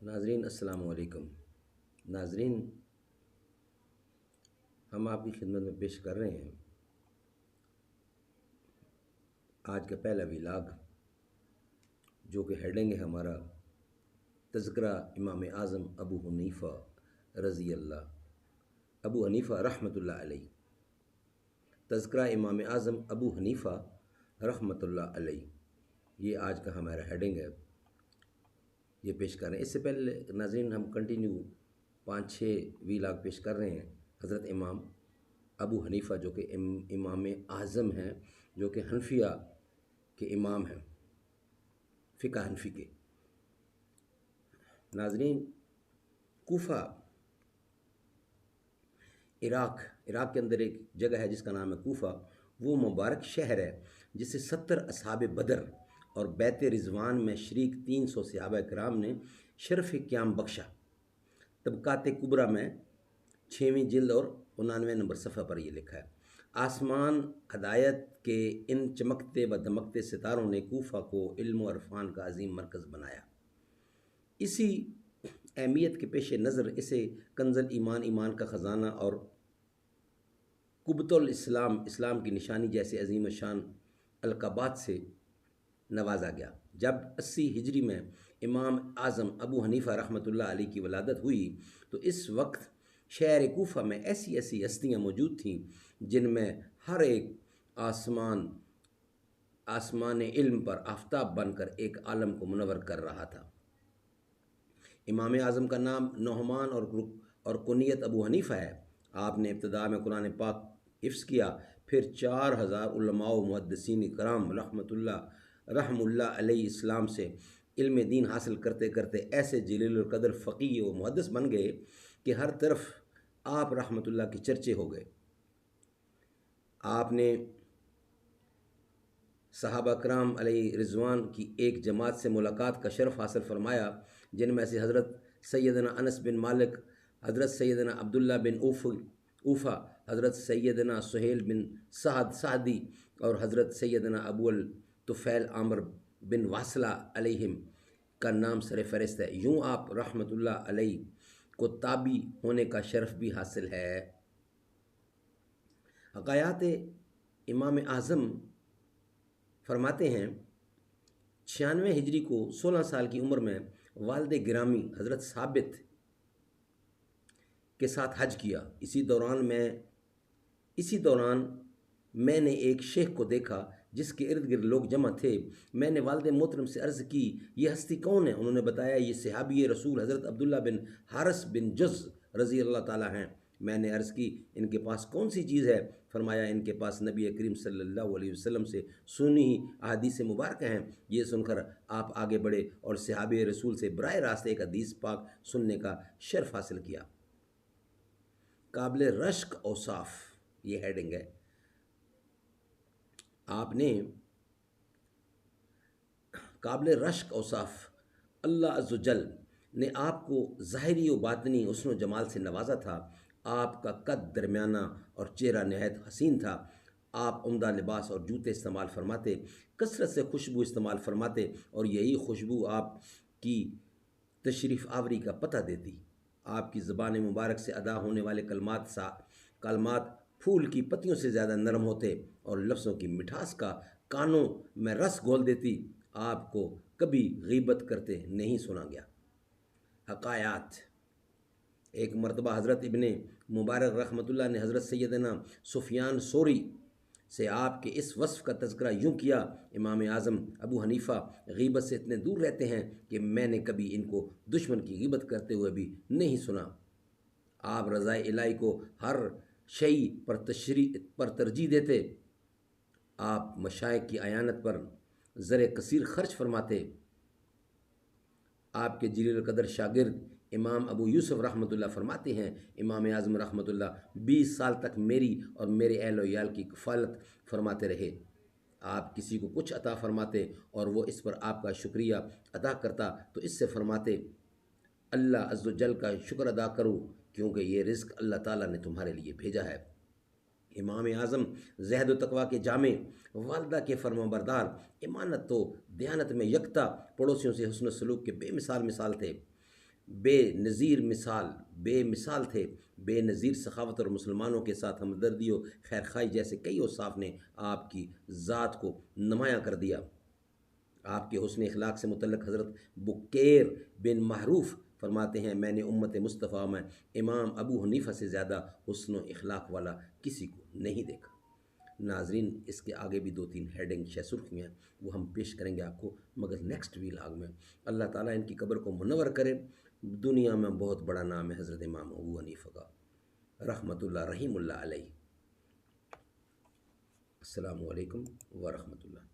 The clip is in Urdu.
ناظرین السلام علیکم۔ ناظرین، ہم آپ کی خدمت میں پیش کر رہے ہیں آج کا پہلا ویلاگ، جو کہ ہیڈنگ ہے ہمارا تذکرہ امام اعظم ابو حنیفہ رضی اللہ، ابو حنیفہ رحمۃ اللہ علیہ۔ تذکرہ امام اعظم ابو حنیفہ رحمۃ اللہ علیہ، یہ آج کا ہمارا ہیڈنگ ہے، یہ پیش کر رہے ہیں۔ اس سے پہلے ناظرین ہم کنٹینیو 5-6 ویلاگ پیش کر رہے ہیں حضرت امام ابو حنیفہ، جو کہ امام اعظم ہیں، جو کہ حنفیہ کے امام ہیں، فقہ حنفی کے۔ ناظرین، کوفہ عراق کے اندر ایک جگہ ہے جس کا نام ہے کوفہ۔ وہ مبارک شہر ہے جسے 70 اصحاب بدر اور بیت رضوان میں شریک 300 صحابہ کرام نے شرف قیام بخشا۔ طبقات کبریٰ میں 6ویں جلد اور 99 نمبر صفحہ پر یہ لکھا ہے۔ آسمان ہدایت کے ان چمکتے و دمکتے ستاروں نے کوفہ کو علم و عرفان کا عظیم مرکز بنایا۔ اسی اہمیت کے پیش نظر اسے کنز الایمان، ایمان کا خزانہ، اور قبۃ الاسلام، اسلام کی نشانی جیسے عظیم شان القابات سے نوازا گیا۔ جب 80 ہجری میں امام اعظم ابو حنیفہ رحمۃ اللہ علیہ کی ولادت ہوئی تو اس وقت شہر کوفہ میں ایسی ہستیاں موجود تھیں جن میں ہر ایک آسمان علم پر آفتاب بن کر ایک عالم کو منور کر رہا تھا۔ امام اعظم کا نام نعمان اور کنیت ابو حنیفہ ہے۔ آپ نے ابتدا میں قرآن پاک حفظ کیا، پھر 4000 علماء و محدثین کرام رحم اللہ علیہ السلام سے علم دین حاصل کرتے کرتے ایسے جلیل القدر فقیہ و محدث بن گئے کہ ہر طرف آپ رحمۃ اللہ کے چرچے ہو گئے۔ آپ نے صحابہ کرام علیہ رضوان کی ایک جماعت سے ملاقات کا شرف حاصل فرمایا، جن میں سے حضرت سیدنا انس بن مالک، حضرت سیدنا عبداللہ بن اوفا، حضرت سیدنا سہیل بن سعد سعدی اور حضرت سیدنا ابو الطفیل عامر بن واصلہ علیہم کا نام سر فہرست ہے۔ یوں آپ رحمۃ اللہ علیہ کو تابع ہونے کا شرف بھی حاصل ہے۔ حکایات امام اعظم فرماتے ہیں 96 ہجری کو 16 سال کی عمر میں والد گرامی حضرت ثابت کے ساتھ حج کیا۔ اسی دوران میں نے ایک شیخ کو دیکھا جس کے ارد گرد لوگ جمع تھے۔ میں نے والد محترم سے عرض کی، یہ ہستی کون ہے؟ انہوں نے بتایا، یہ صحابی رسول حضرت عبداللہ بن حارث بن جز رضی اللہ تعالیٰ ہیں۔ میں نے عرض کی، ان کے پاس کون سی چیز ہے؟ فرمایا، ان کے پاس نبی کریم صلی اللہ علیہ وسلم سے سنی ہی احادیث مبارکہ ہیں۔ یہ سن کر آپ آگے بڑھے اور صحابی رسول سے براہ راست ایک حدیث پاک سننے کا شرف حاصل کیا۔ قابل رشک اوصاف، یہ ہیڈنگ ہے۔ آپ نے قابل رشک اوصاف، اللہ عز و جل نے آپ کو ظاہری و باطنی حسن و جمال سے نوازا تھا۔ آپ کا قد درمیانہ اور چہرہ نہایت حسین تھا۔ آپ عمدہ لباس اور جوتے استعمال فرماتے، کثرت سے خوشبو استعمال فرماتے، اور یہی خوشبو آپ کی تشریف آوری کا پتہ دیتی۔ آپ کی زبان مبارک سے ادا ہونے والے کلمات پھول کی پتیوں سے زیادہ نرم ہوتے اور لفظوں کی مٹھاس کا کانوں میں رس گھول دیتی۔ آپ کو کبھی غیبت کرتے نہیں سنا گیا۔ حکایات: ایک مرتبہ حضرت ابن مبارک رحمۃ اللہ نے حضرت سیدنا سفیان ثوری سے آپ کے اس وصف کا تذکرہ یوں کیا، امام اعظم ابو حنیفہ غیبت سے اتنے دور رہتے ہیں کہ میں نے کبھی ان کو دشمن کی غیبت کرتے ہوئے بھی نہیں سنا۔ آپ رضائے الہی کو ہر شیء پر ترجیح دیتے۔ آپ مشائخ کی اعانت پر زر کثیر خرچ فرماتے۔ آپ کے جلیل القدر شاگرد امام ابو یوسف رحمۃ اللہ فرماتے ہیں، امام اعظم رحمۃ اللہ 20 سال تک میری اور میرے اہل و عیال کی کفالت فرماتے رہے۔ آپ کسی کو کچھ عطا فرماتے اور وہ اس پر آپ کا شکریہ ادا کرتا تو اس سے فرماتے، اللہ عز و جل کا شکر ادا کرو کیونکہ یہ رزق اللہ تعالیٰ نے تمہارے لیے بھیجا ہے۔ امام اعظم زہد و تقویٰ کے جامع، والدہ کے فرما بردار، امانت و دیانت میں یکتا، پڑوسیوں سے حسن و سلوک کے بے مثال تھے۔ بے نظیر مثال بے مثال تھے، بے نظیر سخاوت اور مسلمانوں کے ساتھ ہمدردی و خیرخواہی جیسے کئی اوصاف نے آپ کی ذات کو نمایاں کر دیا۔ آپ کے حسن اخلاق سے متعلق حضرت بکیر بن محروف فرماتے ہیں، میں نے امت مصطفیٰ میں امام ابو حنیفہ سے زیادہ حسن و اخلاق والا کسی کو نہیں دیکھا۔ ناظرین، اس کے آگے بھی دو تین ہیڈنگ سرخیاں ہیں، وہ ہم پیش کریں گے آپ کو مگر نیکسٹ ویلاگ میں۔ اللہ تعالیٰ ان کی قبر کو منور کرے۔ دنیا میں بہت بڑا نام ہے حضرت امام ابو حنیفہ کا، رحمۃ اللہ رحیم اللہ علیہ۔ السلام علیکم ورحمۃ اللہ۔